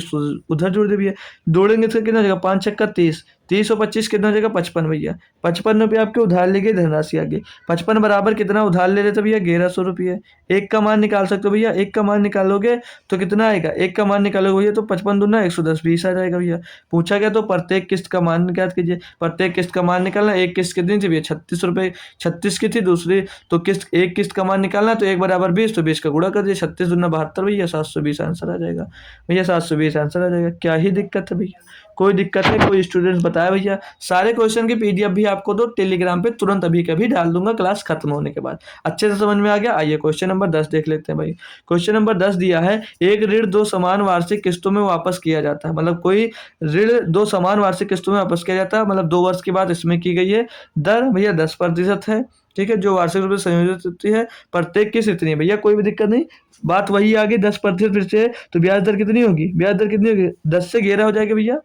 उधर जोड़ दे भैया, जोड़ेंगे तो कितना हो जाएगा, 5 छक्का 30, 30 और 25 कितना हो जाएगा 55 भैया। 55 रुपये आपके उधार ली गई धनराशि आ गई। 55 बराबर कितना उधार ले रहे थे भैया, 1100 रुपये। एक का मान निकाल सकते हो भैया, एक का मान निकालोगे तो कितना आएगा, एक का मान निकालोगे भैया तो 55 दूना 110, 20 आ जाएगा भैया। पूछा गया तो प्रत्येक किस्त का मान ज्ञात कीजिए, प्रत्येक किस्त का मान निकालना। एक किस्त कितनी थी भैया, 36 रुपये, 36 की थी दूसरी, तो किस्त एक किस्त का मान निकालना, तो 1 बराबर 20, तो 20 का गुणा कर दिए, 36 दूना 72 भैया, 720 आंसर आ जाएगा। भैया 720 आंसर आ जाएगा। क्या ही दिक्कत है भैया, कोई दिक्कत है? कोई स्टूडेंट बताया भैया? सारे क्वेश्चन की पीडीएफ भी आपको तो टेलीग्राम पे तुरंत अभी कभी डाल दूंगा क्लास खत्म होने के बाद। अच्छे से समझ में आ गया? आइए क्वेश्चन नंबर 10 देख लेते हैं भाई। क्वेश्चन नंबर 10 दिया है, एक ऋण दो समान वार्षिक किस्तों में वापस किया जाता है। मतलब कोई ऋण दो समान वार्षिक किस्तों में वापस किया जाता है, मतलब 2 वर्ष के बाद इसमें की गई है। दर भैया 10% है, ठीक है, जो वार्षिक रूप से संयोजित होती है। प्रत्येक किस्त इतनी है भैया, कोई भी दिक्कत नहीं। बात वही आ गई 10% फिर से, तो ब्याज दर कितनी होगी? ब्याज दर कितनी होगी? 10 से 11 हो जाएगी भैया,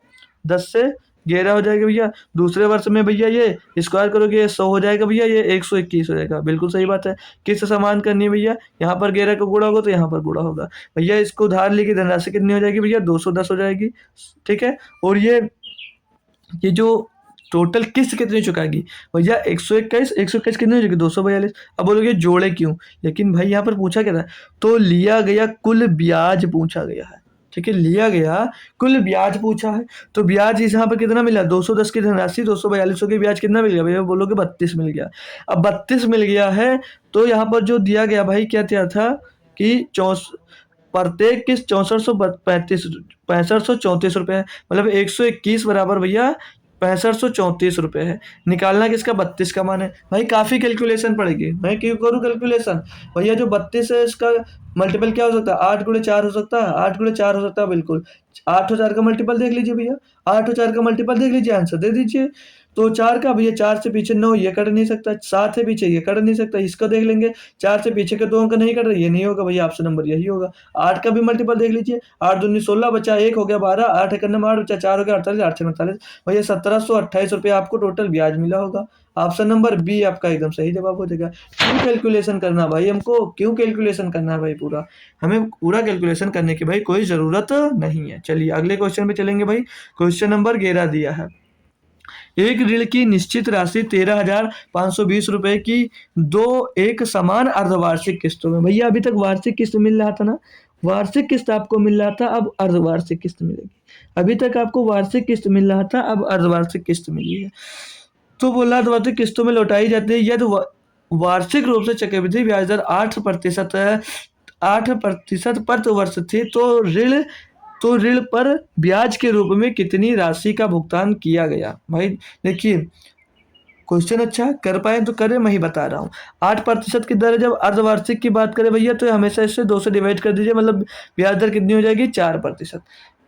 10 से 11 हो जाएगा भैया। दूसरे वर्ष में भैया ये स्क्वायर करोगे ये 100 हो जाएगा भैया, ये 121 हो जाएगा। बिल्कुल सही बात है। किस समान करनी है भैया? यहाँ पर 11 का गुणा होगा तो यहाँ पर गुणा होगा भैया। इसको उधार लेके धनराशि कितनी हो जाएगी भैया? 210 हो जाएगी, ठीक है। और ये जो टोटल किस्त कितनी चुकाएगी भैया? 121 कितनी हो जाएगी? 242। अब बोलोगे जोड़े क्यों? लेकिन भाई यहाँ पर पूछा क्या था? तो लिया गया कुल ब्याज पूछा गया है, ठीक है, लिया गया कुल ब्याज पूछा है। तो ब्याज इस यहाँ पर कितना मिला? 210 की धनराशि, 242 की ब्याज कितना मिल गया भैया? बोलोगे 32 मिल गया। अब 32 मिल गया है तो यहाँ पर जो दिया गया भाई क्या क्या था कि प्रत्येक किस्त 6534 रुपये है। मतलब 121 बराबर भैया 6534 रुपये है। निकालना किसका? 32 का मान है भाई। काफ़ी कैलकुलेशन पड़ेगी, मैं क्यों करूँ कैलकुलेशन भैया? जो 32 है इसका मल्टीपल क्या हो सकता है? 8 × 4 हो सकता है, 8 × 4 हो सकता है बिल्कुल। 8 और 4 का मल्टीपल देख लीजिए भैया, 8 और 4 का मल्टीपल देख लीजिए, आंसर दे दीजिए। तो 4 का भैया, 4 से पीछे 9 ये कट नहीं सकता, 7 है पीछे ये कट नहीं सकता, इसका देख लेंगे। 4 से पीछे के 2 अंक नहीं कट रहे, ये नहीं होगा भैया, ऑप्शन नंबर यही होगा। 8 का भी मल्टीपल देख लीजिए, 8 दूनी 16 बचा, 1 हो गया 12, 8 एक 8 बचा, 4 हो गया 48, 8 6 48 भैया 1728 रुपये आपको टोटल ब्याज मिला होगा। ऑप्शन नंबर बी आपका एकदम सही जवाब हो जाएगा। क्यों कैलकुलेशन करना भाई हमको? क्यों कैलकुलेशन करना है भाई? पूरा हमें पूरा कैलकुलेशन करने की भाई कोई ज़रूरत नहीं है। चलिए अगले क्वेश्चन पे चलेंगे भाई। क्वेश्चन नंबर 11 दिया है, एक ऋण की निश्चित राशि 13,520 रुपए की एक समान अर्धवार्षिक किस्तों में। भैया अभी तक वार्षिक किस्त मिल रहा था ना, वार्षिक किस्त आपको मिल रहा था, अब अर्धवार्षिक किस्त मिलेगी। अभी तक आपको वार्षिक किस्त मिल रहा था, अब अर्धवार्षिक किस्त मिली है। तो बोला अर्धवार्षिक किस्तों में लौटाई जाती है यदि वार्षिक रूप से चक्रवृद्धि ब्याज दर 8% है, 8% प्रति वर्ष थी, तो ऋण पर ब्याज के रूप में कितनी राशि का भुगतान किया गया? भाई देखिए क्वेश्चन अच्छा कर पाए तो करें, मैं ही बता रहा हूँ। 8% की दर है, जब अर्धवार्षिक की बात करें भैया तो हमेशा इससे 2 से डिवाइड कर दीजिए, मतलब ब्याज दर कितनी हो जाएगी? 4%।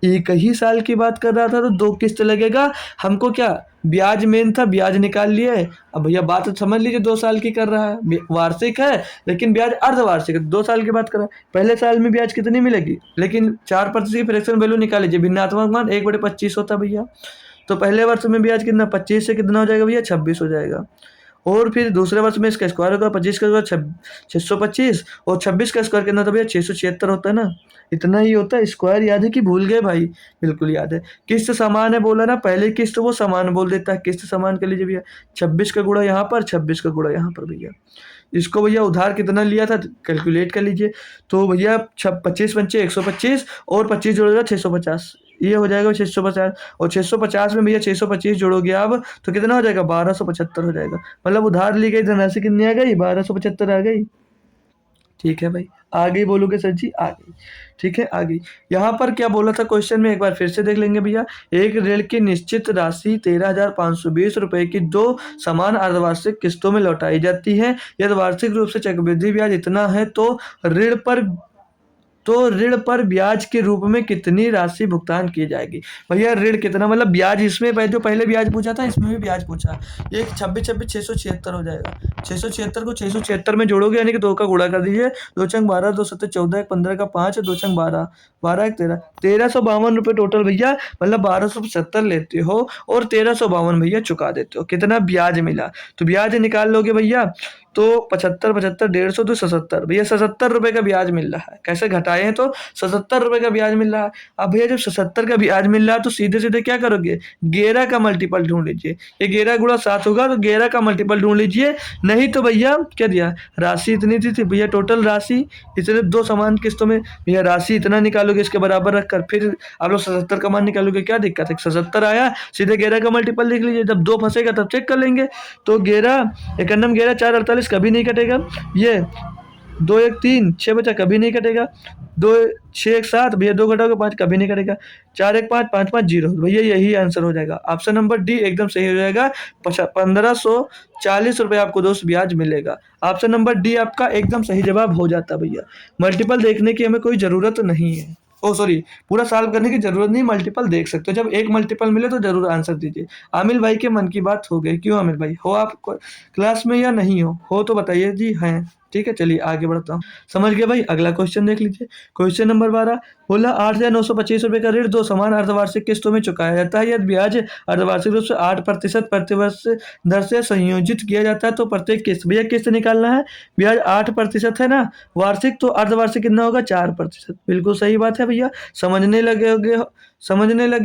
एक ही साल की बात कर रहा था तो 2 किस्त लगेगा हमको। क्या ब्याज मेन था, ब्याज निकाल लिए। अब भैया बात समझ लीजिए, 2 साल की कर रहा है, वार्षिक है लेकिन ब्याज अर्धवार्षिक है, 2 साल की बात कर रहा है। पहले साल में ब्याज कितनी मिलेगी? लेकिन 4% की फ्रैक्शन वैल्यू निकाल लीजिए, भिन्नात्मक मान 1/25 होता भैया। तो पहले वर्ष में ब्याज कितना? 25 से कितना हो जाएगा भैया? 26 हो जाएगा। और फिर दूसरे वर्ष में इसका स्क्वायर होगा, 25 का स्क्वायर 625, और 26 का स्क्वायर कितना था भैया? 676 होता है ना, इतना ही होता है। स्क्वायर याद है कि भूल गए भाई? बिल्कुल याद है। किस्त समान है बोला ना, पहले किस्त वो समान बोल देता है, किस्त समान कर लीजिए भैया। 26 का गुणा यहाँ पर, 26 का गुणा यहाँ पर भैया। इसको भैया उधार कितना लिया था कैलकुलेट कर लीजिए। तो भैया 25 पंचे 125 और 25 जोड़ेगा 650, ये हो जाएगा 650। और 650 में भैया 625 जोड़ोगे आप तो कितना हो जाएगा? 1275 हो जाएगा। मतलब उधार ली गई धनराशि कितनी आ गई? 1275 आ गई। ठीक है भाई, आ गई बोलोगे सर जी? आ गई, ठीक है आ गई। यहाँ पर क्या बोला था क्वेश्चन में, एक बार फिर से देख लेंगे भैया। एक ऋण की निश्चित राशि 13,520 रुपए की 2 समान अर्धवार्षिक किस्तों में लौटाई जाती है। यदि वार्षिक रूप से चक्रवृद्धि ब्याज इतना है तो ऋण पर ब्याज के रूप में कितनी राशि भुगतान की जाएगी? भैया ऋण कितना, मतलब ब्याज इसमें जो पहले ब्याज पूछा था इसमें भी ब्याज पूछा। ये 26 676 हो जाएगा। 676 को 676 में जोड़ोगे यानी कि 2 का गुणा कर दीजिए। 2 चंग 12, 2 7 14, 1 15 का 5, 2 चंग 12, 12 1 13, 1352 रुपये टोटल भैया। मतलब 1275 लेते हो और 1352 भैया चुका देते हो। कितना ब्याज मिला? तो ब्याज निकाल लोगे भैया तो 75 75 150 तो 77 भैया, 77 रुपये का ब्याज मिल रहा है। कैसे घटाए हैं तो 77 रुपये का ब्याज मिल रहा है। अब भैया जब 77 का ब्याज मिल रहा है तो सीधे सीधे क्या करोगे? 11 का मल्टीपल ढूंढ लीजिए। ये 11 गुणा 7 होगा तो 11 का मल्टीपल ढूंढ लीजिए। नहीं तो भैया क्या दिया? राशि इतनी थी भैया, टोटल राशि इतने 2 समान किस्तों में भैया राशि इतना निकालोगे इसके बराबर रखकर, फिर आप लोग 77 का मान निकालोगे। क्या दिक्कत है? 77 आया, सीधे 11 का मल्टीपल लिख लीजिए। जब 2 फंसेगा तब चेक कर लेंगे। तो 11 11 4 48 कभी नहीं कटेगा। ये दो एक तीन, 6 बचा, कभी नहीं कटेगा। दो 6 एक 7 भैया, 2 घटाओगे 5, कभी नहीं कटेगा। 4 एक 5, 5 5 0 भैया, यही आंसर हो जाएगा। ऑप्शन नंबर डी एकदम सही हो जाएगा। 1540 रुपये आपको दोस्त ब्याज मिलेगा। ऑप्शन नंबर डी आपका एकदम सही जवाब हो जाता भैया। मल्टीपल देखने की हमें कोई ज़रूरत नहीं है। ओ सॉरी, पूरा सॉल्व करने की ज़रूरत नहीं, मल्टीपल देख सकते हो। जब एक मल्टीपल मिले तो ज़रूर आंसर दीजिए। आमिर भाई के मन की बात हो गई। क्यों आमिर भाई, हो आप क्लास में या नहीं हो तो बताइए जी हैं। ठीक है, चलिए आगे बढ़ता हूँ। समझ गए भाई, अगला क्वेश्चन देख लीजिए। क्वेश्चन नंबर 12 बोला 8,925 रुपये का ऋण दो समान अर्धवार्षिक किस्तों में चुकाया जाता है। यदि ब्याज अर्धवार्षिक रूप से 8% प्रतिवर्ष दर से संयोजित किया जाता है तो प्रत्येक किस्त, भैया किस्त निकालना है। ब्याज 8% है ना वार्षिक, तो अर्धवार्षिक कितना होगा 4%। बिल्कुल सही बात है भैया, समझने लगे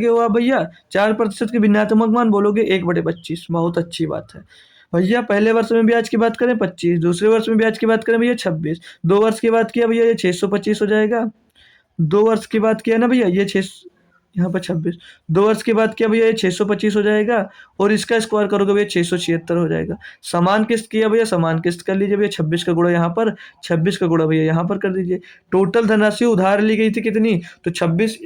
हो आप भैया। 4% के भिन्नात्मक मान बोलोगे 1/25। बहुत अच्छी बात है भैया। पहले वर्ष में ब्याज की बात करें 25, दूसरे वर्ष में ब्याज की बात करें भैया 26, 2 वर्ष की बात किया भैया ये 625 हो जाएगा। 2 वर्ष की बात किया ना भैया ये 6, यहाँ पर 26, 2 वर्ष की बात किया भैया ये 625 हो जाएगा। और इसका स्क्वायर करोगे भैया 676 हो जाएगा। समान किस्त किया भैया, समान किस्त कर लीजिए भैया। 26 का गुणा यहाँ पर, 26 का गुणा भैया यहाँ पर कर दीजिए। टोटल धनराशि उधार ली गई थी कितनी, तो 26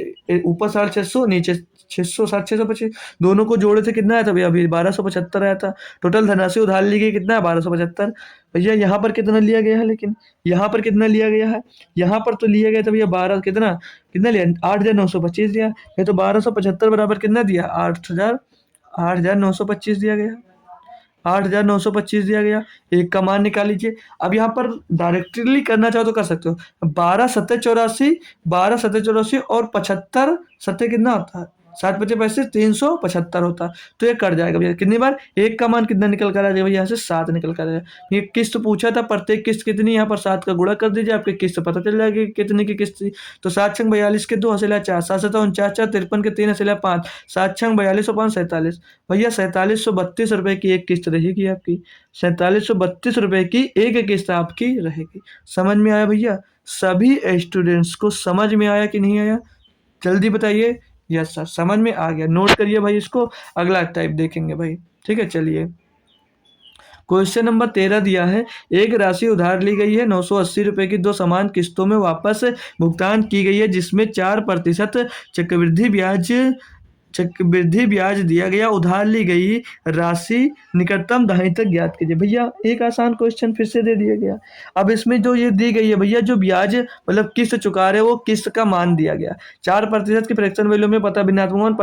ऊपर 650, नीचे 600, 625, दोनों को जोड़े थे कितना आया था भैया, अभी 1275 आया था। टोटल धनराशि उधार ली गई कितना है 1275 भैया। यहाँ पर कितना लिया गया है, लेकिन यहाँ पर कितना लिया गया है, यहाँ पर तो लिया गया था भैया 12, कितना कितना लिया 8,925 दिया। ये तो 1275 बराबर कितना दिया 8,925 दिया गया। 8,925 दिया गया। एक का मान निकाल लीजिए। अब यहाँ पर डायरेक्टली करना चाहो तो कर सकते हो। 12 सत्ते 84, 12 सत्ते 84 और 75 सत्ते कितना होता है, 7 × 5 = 375 होता है। तो ये कट जाएगा भैया कितनी बार, एक का मान कितना निकल कर आ जाएगा भैया, यहाँ से 7 निकल कर आ जाएगा। ये किस्त पूछा था, प्रत्येक किस्त कितनी, यहाँ पर 7 का गुणा कर दीजिए, आपकी किस्त पता चल जाएगी कितने की किस्त थी। तो 7×42 के 2 हसीला 4, 7×7 = 49, 4 × 53 के 3 हसीला 5, 7×42 और 5 47 भैया। 4732 रुपये की एक किस्त रहेगी आपकी। 4732 रुपये की एक किस्त आपकी रहेगी। समझ में आया भैया, सभी स्टूडेंट्स को समझ में आया कि नहीं आया, जल्दी बताइए। यस सर, समझ में आ गया, नोट करिए भाई इसको, अगला टाइप देखेंगे भाई। ठीक है, चलिए क्वेश्चन नंबर 13 दिया है। एक राशि उधार ली गई है 980 रुपये की, दो समान किस्तों में वापस भुगतान की गई है, जिसमें 4% चक्रवृद्धि ब्याज दिया गया। उधार ली गई राशि निकटतम दहाई तक ज्ञात कीजिए। भैया एक आसान क्वेश्चन फिर से दे दिया गया। अब इसमें जो ये दी गई है भैया, जो ब्याज मतलब किस्त चुका रहे वो किस्त का मान दिया गया। 4% की फ्रैक्शन वैल्यू में पता भिन्नात्मक मान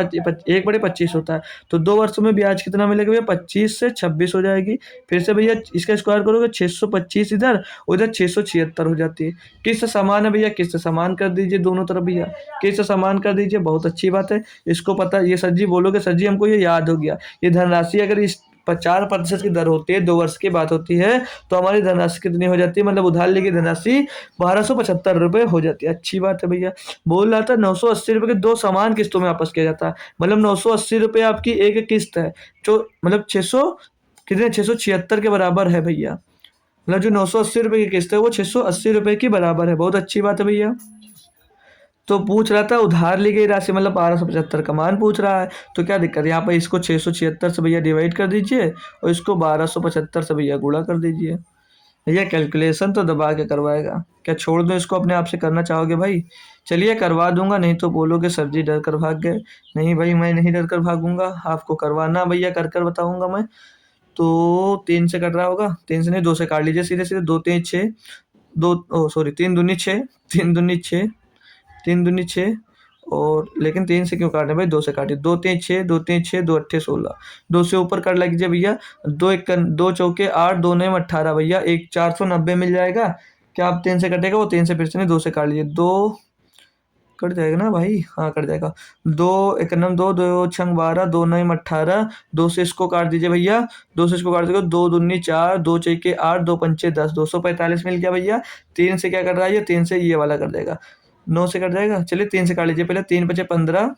1/25 होता है। तो 2 वर्षों में ब्याज कितना मिलेगा भैया, 25 से 26 हो जाएगी। फिर से भैया इसका स्क्वायर करोगे 625 इधर, उधर 676 हो जाती है। किस्त समान है भैया, किस्त समान कर दीजिए दोनों तरफ भैया, किस्त समान कर दीजिए। बहुत अच्छी बात है, इसको पता, ये सर जी बोलोगे सर जी हमको ये याद हो गया। ये धनराशि अगर इस 4% की दर होती है, 2 वर्ष की बात होती है, तो हमारी धनराशि कितनी हो जाती है, मतलब उधार ली गई धनराशि 1275 रुपये हो जाती है। अच्छी बात है भैया। बोल रहा था 980 रुपये के 2 समान किस्तों में वापस किया जाता है, मतलब 980 रुपये आपकी एक किस्त है, जो मतलब 600 कितने 676 के बराबर है भैया। मतलब जो 980 रुपये की किस्त है वो 680 रुपये की बराबर है। बहुत अच्छी बात है भैया। तो पूछ रहा था उधार ली गई राशि मतलब 1275 का मान पूछ रहा है, तो क्या दिक्कत है, यहाँ पर इसको 676 से भैया डिवाइड कर दीजिए और इसको 1275 से भैया गुणा कर दीजिए। भैया कैलकुलेशन तो दबा के करवाएगा, क्या छोड़ दो इसको अपने आप से करना चाहोगे भाई? चलिए करवा दूंगा, नहीं तो बोलोगे सर जी डर कर भाग गए। नहीं भाई, मैं नहीं डर कर भागूंगा, आपको करवाना भैया, कर कर बताऊंगा मैं। तो 3 से कट रहा होगा, 3 से नहीं 2 से काट लीजिए सीधे सीधे। 2 3 6, 2 ओ सॉरी 3 दूनी 6, 3 दूनी 6, 3 दूनी 6, और लेकिन 3 से क्यों काटे भाई, 2 से काटिए। 2 3 6, 2 3 6, 2 8 16, 2 से ऊपर कर लीजिए भैया। 2 चौके 8, 2 9 18 भैया, एक 490 मिल जाएगा। क्या आप 3 से कटेगा, वो 3 से फिर से नहीं 2 से काट लीजिए। 2 कट जाएगा ना भाई, हाँ कट जाएगा। 2 1 9 2, 2 6 12, 2 9 18, 2 से इसको काट दीजिए भैया। 2 से इसको काट दीजिए, 2 दूनी 4, 2 चौके 8, 2 पंचे 10, 245 मिल गया भैया। 3 से क्या कर रहा है ये, 3 से ये वाला कर देगा, 9 से कट जाएगा। चलिए 3 से काट लीजिए पहले, 3 5 15,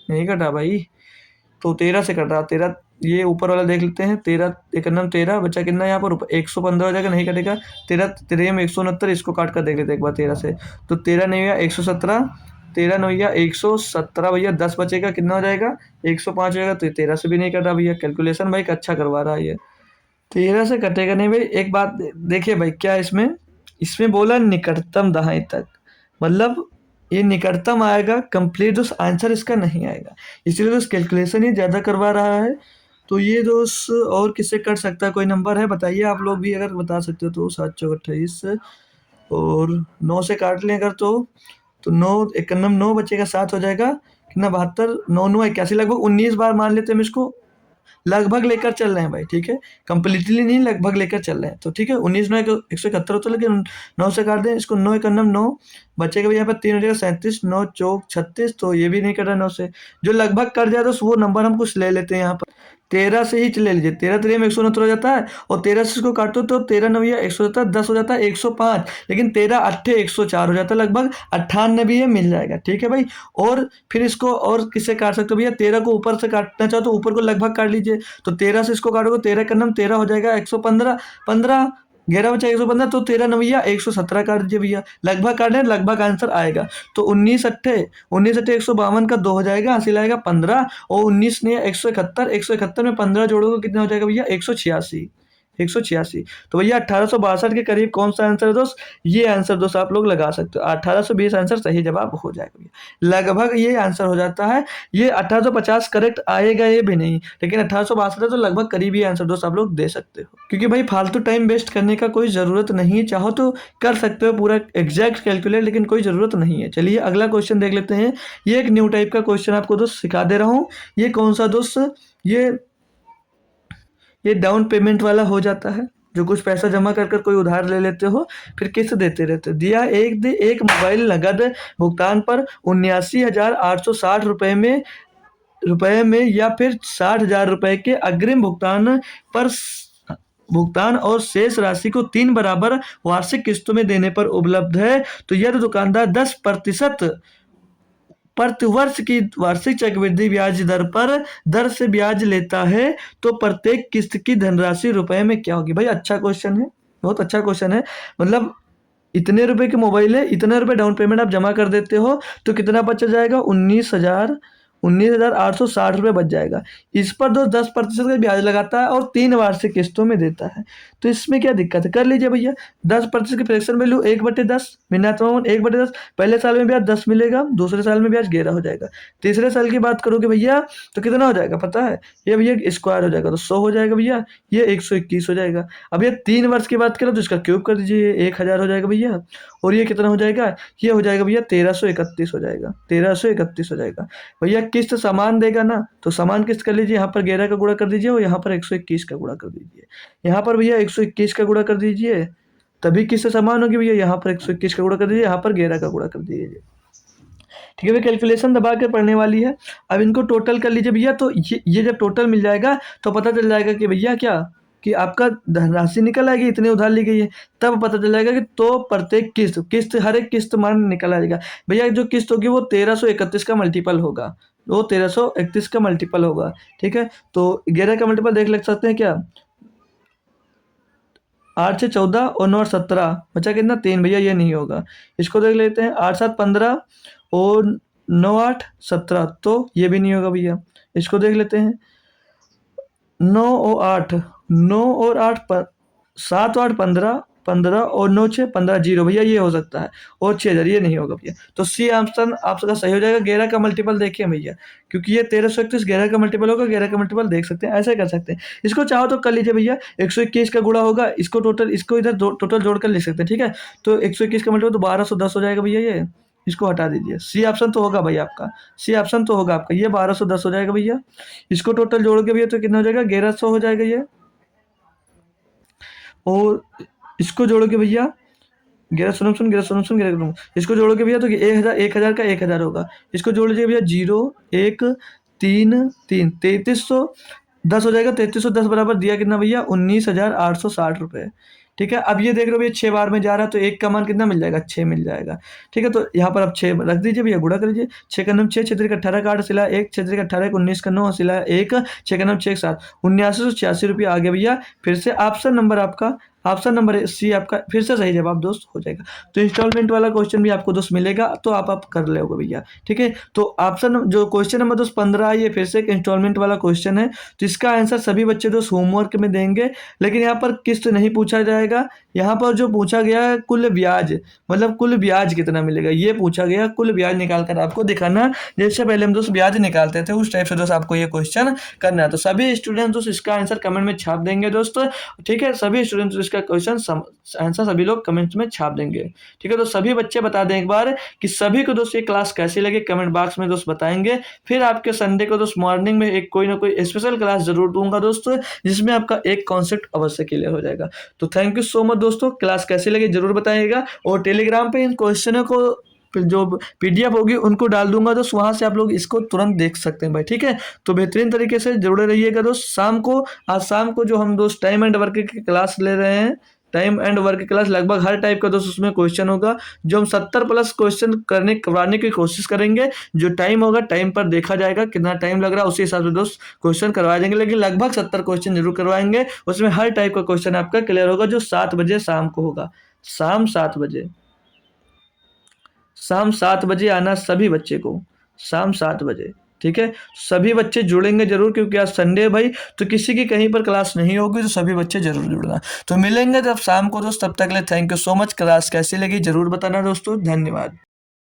नहीं कटा भाई, तो 13 से कट रहा। 13 ये ऊपर वाला देख लेते हैं, 13 1 9 13 बचा कितना यहाँ पर 115 हो जाएगा, नहीं कटेगा। 13 13 में 169, इसको काट कर देख लेते हैं एक बार 13 से। तो 13 नहीं हुआ 117, 13 नहीं हुआ 117 भैया, 10 बचेगा कितना हो जाएगा 105 हो जाएगा। तो 13 से भी नहीं कटा भैया, कैलकुलेशन भाई अच्छा करवा रहा है ये। 13 से कटेगा नहीं भाई। एक बात देखिए भाई, क्या इसमें इसमें बोला निकटतम दहाई तक, मतलब ये निकटतम आएगा, कंप्लीट दोस्त आंसर इसका नहीं आएगा। इसलिए दोस्त कैलकुलेशन ही ज़्यादा करवा रहा है। तो ये दोस्त और किससे कट सकता है, कोई नंबर है बताइए आप लोग भी अगर बता सकते हो तो। 7 चौक 28 और 9 से काट लें अगर तो 9 91 9 बचेगा, 7 हो जाएगा कितना 72, 9 9 81, लगभग 19 बार मान लेते हैं हम इसको, लगभग लेकर चल रहे हैं भाई, ठीक है, कंप्लीटली नहीं लगभग लेकर चल रहे हैं। तो ठीक है 19 9 171 होता है, लेकिन 9 से काट दें इसको, 9 91 9 बचेगा भी यहाँ पर 3 हो जाएगा 37, 9 चौक 36, तो ये भी नहीं कट रहा 9 से। जो लगभग कट जाए तो वो नंबर हम कुछ ले लेते हैं यहाँ पर, 13 से ही ले लीजिए, 13 3 में 169 हो जाता है, और 13 से इसको काटो तो 13 9 100 जाता है, 10 हो जाता है 105, लेकिन 13 8 104 हो जाता है, लगभग 98 भी ये मिल जाएगा, ठीक है भाई। और फिर इसको और किससे काट सकते हो भैया, 13 को ऊपर से काटना चाहो तो ऊपर को लगभग काट लीजिए, तो 13 से इसको काटोगे 13 का नम 13 हो जाएगा 115, 15 11 बचा 115, तो 13 नवैया 117 काट दीजिए भैया, लगभग काटें लगभग आंसर आएगा। तो 19 अट्ठे 152 का 2 हो जाएगा, हासिल आएगा 15, और 19 ने 171 में 15 जोड़ोगे कितना हो जाएगा भैया 186, 186। तो भैया 1862 के करीब कौन सा आंसर है दोस्त, ये आंसर दोस्त आप लोग लगा सकते हो, 1820 आंसर सही जवाब हो जाएगा भैया, लगभग ये आंसर हो जाता है। ये 1850 करेक्ट आएगा ये भी नहीं, लेकिन 1862 है तो लगभग करीब ये आंसर दोस्त आप लोग दे सकते हो, क्योंकि भाई फालतू टाइम वेस्ट करने का कोई ज़रूरत नहीं है, चाहो तो कर सकते हो पूरा एग्जैक्ट कैलकुलेट, लेकिन कोई ज़रूरत नहीं है। चलिए अगला क्वेश्चन देख लेते हैं। ये एक न्यू टाइप का क्वेश्चन आपको दोस्त सिखा दे रहा हूँ। ये कौन सा दोस्त, ये डाउन पेमेंट वाला हो जाता है, जो कुछ पैसा जमा कर कोई उधार ले लेते हो फिर किस्त देते रहते हो। दिया एक मोबाइल नगद भुगतान पर 79,860 रुपए में या फिर 60,000 रुपए के अग्रिम भुगतान पर भुगतान और शेष राशि को 3 बराबर वार्षिक किस्तों में देने पर उपलब्ध है, तो यदि दुकानदार 10% प्रतिवर्ष की वार्षिक चक्रवृद्धि ब्याज दर से ब्याज लेता है, तो प्रत्येक किस्त की धनराशि रुपए में क्या होगी। भाई अच्छा क्वेश्चन है, बहुत अच्छा क्वेश्चन है। मतलब इतने रुपए के मोबाइल है, इतने रुपए डाउन पेमेंट आप जमा कर देते हो तो कितना बच जाएगा, 19,860 रुपये बच जाएगा। इस पर 10% का ब्याज लगाता है और 3 वार्षिक किस्तों में देता है, तो इसमें क्या दिक्कत है, कर लीजिए भैया। 10% की फ्रैक्शन वैल्यू 1/10, भिन्नात्मक 1/10, पहले साल में ब्याज 10 मिलेगा, दूसरे साल में ब्याज 11 हो जाएगा, तीसरे साल की बात करोगे भैया तो कितना हो जाएगा पता है, ये भैया स्क्वायर हो जाएगा तो 100 हो जाएगा भैया, ये 121 हो जाएगा। अब ये 3 वर्ष की बात करें तो इसका क्यूब कर दीजिए, 1000 हो जाएगा भैया, और ये कितना हो जाएगा, ये हो जाएगा भैया 1331 हो जाएगा, 1331 हो जाएगा भैया। किस्त समान देगा ना, तो समान किस्त कर लीजिए, यहाँ पर 11 का गुणा कर दीजिए और यहाँ पर 121 का गुणा कर दीजिए, यहाँ पर भैया 121 का गुणा कर दीजिए, तभी किस्त समान होगी भैया, यहाँ पर 121 का गुणा कर दीजिए, यहाँ पर 11 का गुणा कर दीजिए, ठीक है भैया। कैलकुलेशन दबा के पढ़ने वाली है। अब इनको टोटल कर लीजिए भैया, तो ये जब टोटल मिल जाएगा तो पता चल जाएगा कि भैया क्या, कि आपका धनराशि निकल आएगी, इतने उधार ली गई है, तब पता चल जाएगा कि तो प्रत्येक किस्त हर एक किस्त मान निकल आएगा भैया। जो किस्त होगी वो 1331 का मल्टीपल होगा, वो 1331 का मल्टीपल होगा, ठीक है। तो 11 का मल्टीपल देख सकते हैं क्या, 8 से 14 और 9 17 बचा कितना 3 भैया, ये नहीं होगा। इसको देख लेते हैं, 8 7 15 और 9 8 17, तो ये भी नहीं होगा भैया। इसको देख लेते हैं, 9 और 8 9 और 8 7 और 8 15 15 और 9 6 15 जीरो भैया, ये हो सकता है, और 6000 ये नहीं होगा भैया। तो सी ऑप्शन आपका सही हो जाएगा। 11 का मल्टीपल देखिए भैया, क्योंकि ये 1331 11 का मल्टीपल होगा, 11 का मल्टीपल देख सकते हैं, ऐसे कर सकते हैं। इसको चाहो तो कर लीजिए भैया, 121 का गुणा होगा, इसको टोटल, इसको इधर टोटल जोड़कर लिख सकते हैं, ठीक है। तो 121 का मल्टीपल तो 1210 हो जाएगा भैया, ये इसको हटा दीजिए, सी ऑप्शन तो होगा भाई आपका, सी ऑप्शन तो होगा आपका, ये 1210 हो जाएगा भैया। इसको टोटल जोड़ के भैया तो कितना हो जाएगा, 1100 हो जाएगा ये, और इसको जोड़ोगे भैया 11 इसको जोड़ोगे भैया तो 1000 का 1000 होगा। इसको जोड़ लीजिए भैया, 0 1 3 3 3310 हो जाएगा। 3310 बराबर दिया कितना भैया, 19,860 रुपये, ठीक है। अब ये देख लो भैया 6 बार में जा रहा है, तो एक का मान कितना मिल जाएगा, 6 मिल जाएगा, ठीक है। तो यहाँ पर आप 6 रख दीजिए भैया, गुणा कर लीजिए, 6 का 9 6 6 का 18 का 8 सिला 1 6 का 18 19 का 9 सिला 1 6 का 9 6 7 7986 रुपये आ गया भैया। फिर से ऑप्शन नंबर आपका ऑप्शन नंबर सी आपका फिर से सही जवाब दोस्त हो जाएगा। तो इंस्टॉलमेंट वाला क्वेश्चन भी आपको दोस्त मिलेगा, तो आप कर लोगे भैया, ठीक है। तो ऑप्शन जो क्वेश्चन नंबर दोस्त 15 है, ये फिर से एक इंस्टॉलमेंट वाला क्वेश्चन है। तो इसका आंसर सभी बच्चे दोस्त होमवर्क में देंगे, लेकिन यहाँ पर किस्त नहीं पूछा जाएगा। यहाँ पर जो पूछा गया है कुल ब्याज, मतलब कुल ब्याज कितना मिलेगा ये पूछा गया। कुल ब्याज निकाल कर आपको दिखाना, जैसे पहले हम दोस्त ब्याज निकालते थे उस टाइप से दोस्त आपको ये क्वेश्चन करना है। तो सभी स्टूडेंट दोस्त इसका आंसर कमेंट में छाप देंगे दोस्तों, ठीक है। सभी स्टूडेंट इसका क्वेश्चन आंसर सभी लोग कमेंट्स में छाप देंगे, ठीक है। तो सभी बच्चे बता दें एक बार कि सभी को दोस्त ये क्लास कैसी लगी, कमेंट बॉक्स में दोस्त बताएंगे। फिर आपके संडे को दोस्त मॉर्निंग में एक कोई ना कोई स्पेशल क्लास जरूर दूंगा दोस्तों, जिसमें आपका एक कॉन्सेप्ट अवश्य क्लियर हो जाएगा। तो थैंक यू सो मच दोस्तों, क्लास कैसी लगी जरूर बताइएगा। और टेलीग्राम पे इन क्वेश्चनों को जो पीडीएफ होगी उनको डाल दूंगा दोस्त, वहां से आप लोग इसको तुरंत देख सकते हैं भाई, ठीक है। तो बेहतरीन तरीके से जुड़े रहिएगा दोस्त। शाम को, आज शाम को जो हम दोस्त टाइम एंड वर्क की क्लास ले रहे हैं, टाइम एंड वर्क क्लास, लगभग हर टाइप का दोस्त उसमें क्वेश्चन होगा, जो हम 70 प्लस क्वेश्चन करवाने की कोशिश करेंगे। जो टाइम होगा टाइम पर देखा जाएगा कितना टाइम लग रहा है, उसी हिसाब से दोस्त क्वेश्चन करवा देंगे, लेकिन लगभग 70 क्वेश्चन जरूर करवाएंगे। उसमें हर टाइप का क्वेश्चन आपका क्लियर होगा, जो 7 बजे शाम को होगा। शाम 7 बजे, शाम 7 बजे आना सभी बच्चे को, शाम 7 बजे, ठीक है। सभी बच्चे जुड़ेंगे जरूर, क्योंकि आज संडे है भाई, तो किसी की कहीं पर क्लास नहीं होगी, तो सभी बच्चे जरूर जुड़ना। तो मिलेंगे जब शाम को दोस्त, तब तक के लिए thank you so much. Class कैसी लगी जरूर बताना दोस्तों, धन्यवाद।